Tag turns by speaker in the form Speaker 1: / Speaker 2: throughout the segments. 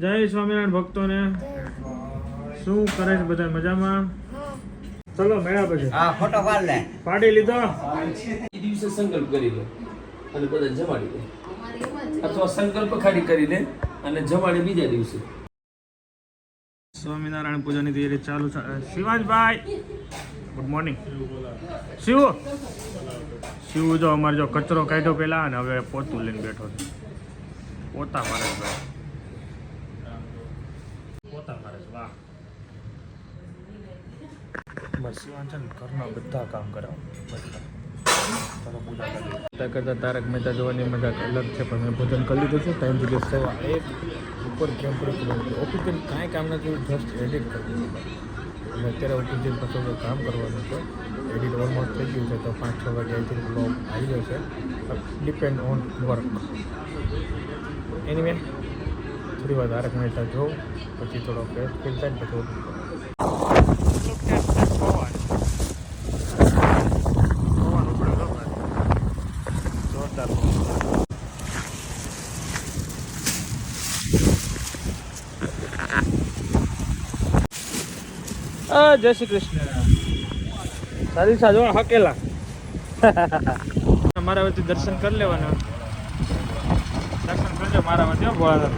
Speaker 1: જય સ્વામિનારાયણ ભક્તોને. શું કરે છે બધા મજામાં? ચલો મેળા પછી.
Speaker 2: હા, ફોટો પાડ લે.
Speaker 1: પાડી લીધો.
Speaker 3: એ દિવસે સંકલ્પ કરી લે અને બધા જમાડી દે, અથવા સંકલ્પ ખાલી કરી દે અને જમાડે બીજા દિવસે.
Speaker 1: સ્વામિનારાયણ પૂજાની તૈયારી ચાલુ છે. શિવાંશભાઈ ગુડ મોર્નિંગ. શિવ જો અમારે જો કચરો કાઢ્યો પેલા અને હવે પોતું લઈને બેઠો છે. પોતા મારે છે ભાઈ, પોતા મારે છે. વાહ, બસ શિવાન છે ને ઘરના બધા કામ કરાવો બધા. ચાલો પૂજા કરીએ. કરતા તારક મહેતા જોવાની મજા અલગ છે, પણ મેં ભોજન કરી લીધું છે. ટાઈમ સુધી 1:15 ઉપર કેમ પૂરું ઓફિસ કાંઈ કામ નથી, જસ્ટ એડિટ કરી દીધું. એટલે અત્યારે ઓફિસ પછી કામ કરવાનું છે. એડિટ ઓલમોસ્ટ થઈ ગયું છે, તો 5-6 વાગે આઈ બ્લોગ આવી જશે. Depend on work. એનીવે થોડી વાર તારક મહેતા જોઉં, પછી થોડો ફ્રેશ ફીલ થાય ને પછી જોરદાર. જય શ્રી કૃષ્ણ. સારી સાજો હકેલા મારા વચ્ચે દર્શન કરી લેવાના. દર્શન કરજો મારા વચ્ચે ભોળા.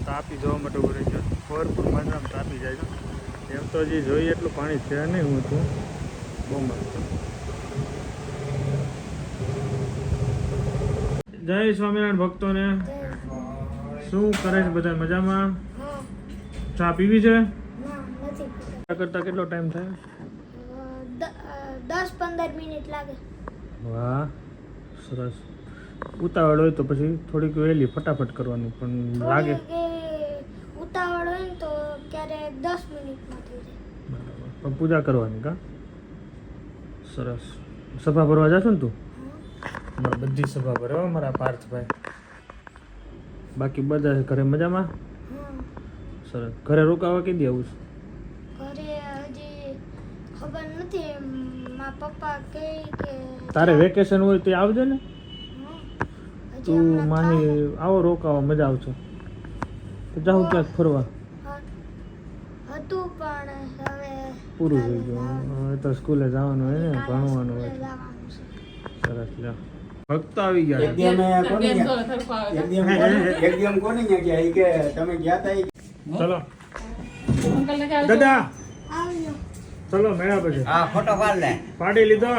Speaker 1: તાપી જોવા માટે ઉભો રહી ગયો. ભરપૂર માત્રામાં તાપી જાય છે. એમ તો હજી જોઈએ એટલું પાણી છે નહીં. હું છું બહુ મસ્ત. જય સ્વામિનારાયણ ભક્તોને. શું કરે છે બધા મજામાં? ચા પીવી છે? કરતા કેટલો ટાઈમ થાય?
Speaker 4: 10-15 મિનિટ લાગે.
Speaker 1: વાહ, સરસ. ઉતાવળ હોય તો પછી થોડીક વહેલી ફટાફટ કરવાની પણ લાગે.
Speaker 4: ઉતાવળ હોય ને તો ક્યારેક 10 મિનિટમાં થઈ જાય.
Speaker 1: બરાબર, પણ પૂજા કરવાની કા? સરસ. સભા ભરવા જશો ને તું? બધી સભા ભરવા મારા પાર્થભાઈ. બાકી બધા ઘરે મજામાં? સરસ. ઘરે રોકાવા કીધી આવું છે?
Speaker 4: ઘરે હજી ખબર નથી. મારા પપ્પા કહે કે
Speaker 1: તારે વેકેશન હોય તો આવજો ને. તું માહી આવો રોકાવા, મજા આવશે. તો જાઉં ક્યાંક ફરવા.
Speaker 4: હતું પણ હવે
Speaker 1: પૂરું થઈ ગયું. હવે તો સ્કૂલે જવાનું હોય ને, ભણવાનું હોય. સરસ. લ્યો ભક્ત આવી ગયા.
Speaker 2: એકદમ કોને ગયા ઈ કે તમે ગયા તા?
Speaker 1: ચલો દાદા,
Speaker 4: આવ્યો.
Speaker 1: ચલો મેળા પછી.
Speaker 2: હા, ફોટો પાડ લે.
Speaker 1: પાડી લીધો.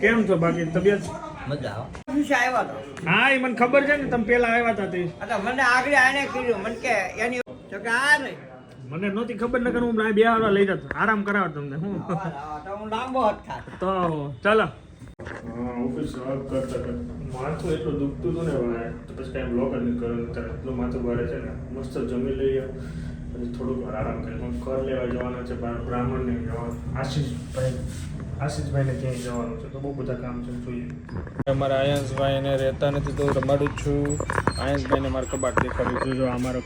Speaker 1: કેમ છો બાકી તબિયત?
Speaker 2: મજા આવે. શું આવ્યો તો?
Speaker 1: હા, એ મને ખબર છે ને, તમે પેલા આવ્યા હતા તે.
Speaker 2: અચ્છા, મને આગળ આને કીધું મને કે એની તો કે આ નહીં.
Speaker 1: મને નહોતી ખબર, ને કે હું બે વાળા લઈ જતો આરામ કરાવો તમને. હું
Speaker 2: તો હું લાંબો હાથ થાય
Speaker 1: તો ચાલો. ઓફિસ વર્ક કરતા માથું એટલું દુખતું હતું ને ભાઈ, તો પછી કાંઈ બ્લોક જ નહીં કર્યો. ત્યારે એટલું માથું ભારે છે ને, મસ્ત જમી લઈએ પછી થોડુંક વાર આરામ કરીએ. ઘર લેવા જવાના છે, બ્રાહ્મણને જવાનું, આશીષભાઈને ક્યાંય જવાનું છે, તો બહુ બધા કામ છે, જોઈએ. અમારા આયંશભાઈને રહેતા નથી તો રમાડું જ છું. આયંશભાઈને મારા કબાટ દેખાડું છું. જો આ મારો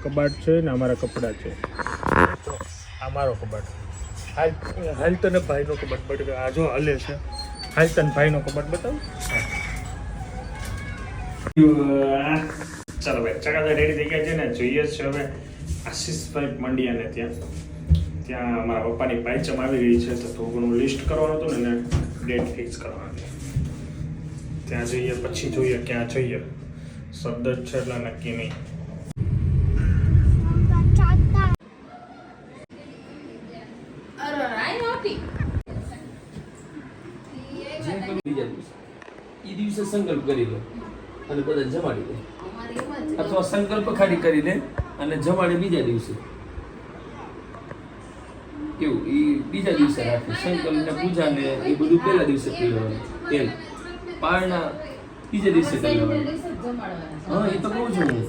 Speaker 1: કબાટ છે ને, અમારા કપડાં છે. આ મારો કબાટ. હાલ તને ભાઈનો કબાટ બટ આ જો હલે છે. હાલ તને ભાઈનો કબાટ બતાવું. ચાલો ભાઈ, ચકાદા રેડી થઈ ગયા છે ને, જોઈએ છે હવે આશીષભાઈ મંડિયાને ત્યાં મારા પપ્પાની પાયચમ આવી ગઈ છે, તો થોડું લિસ્ટ કરવાનું હતું ને, ડેટ ફિક્સ કરવાની. ત્યાં જઈએ પછી જોઈએ ક્યાં જઈએ. શબ્દ જ છે એટલે નક્કી નહીં.
Speaker 3: બીજા દિવસે એ દિવસે સંકલ્પ કરી લે અને બધા જમાડી દે, અથવા સંકલ્પ ખાલી કરી દે અને જમાડે બીજા દિવસે. એવું એ બીજા દિવસે રાખે. સંકલ્પ ને પૂજા ને એ બધું પહેલા દિવસે કરી લેવાનું. તેલ પારણા બીજા દિવસે કરી લેવાનું. હા, એ તો કહું છું હું.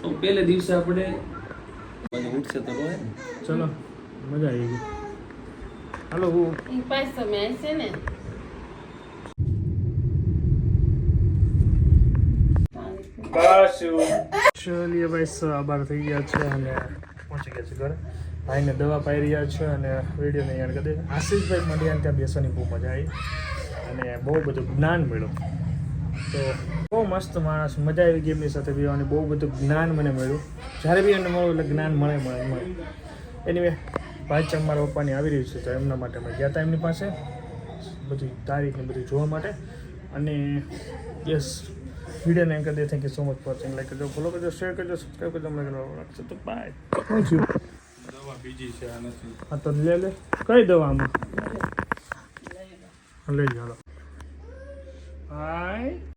Speaker 3: તો પહેલે દિવસે આપણે ઉઠશે તો રોય ને.
Speaker 1: ચલો, મજા આવી ગઈ. હાલો હું બસ ચલીએ ભાઈ, 12 થઈ ગયા છે અને પહોંચી ગયા છે ઘરે. ભાઈને દવા પાઈ રહ્યા છે અને વિડીયોને યાદ કરી દે. આશીષભાઈ મળ્યા ત્યાં બેસવાની બહુ મજા આવી અને બહુ બધું જ્ઞાન મળ્યું. તો બહુ મસ્ત માણસ, મજા આવી ગઈ એમની સાથે બેવાની, બહુ બધું જ્ઞાન મને મળ્યું. જ્યારે બી એમને મળ્યું એટલે જ્ઞાન મળે. એનીવે પાંચ મારા પપ્પાની આવી રહ્યું છે તો એમના માટે અમે ગયા હતા એમની પાસે બધી તારીખ ને બધું જોવા માટે. અને યસ, વિડીયોને એમ કરી દે. Thank you so much for watching. Like કરજો, ફોલો કરજો, શેર કરજો, સબસ્ક્રાઈબ કરજો. અમને રાખજો તો બાય. Thank you.
Speaker 5: દવા બીજી છે આ નથી.
Speaker 1: હા તો લે કઈ દવા આમાં લઈ જાઓ. બાય.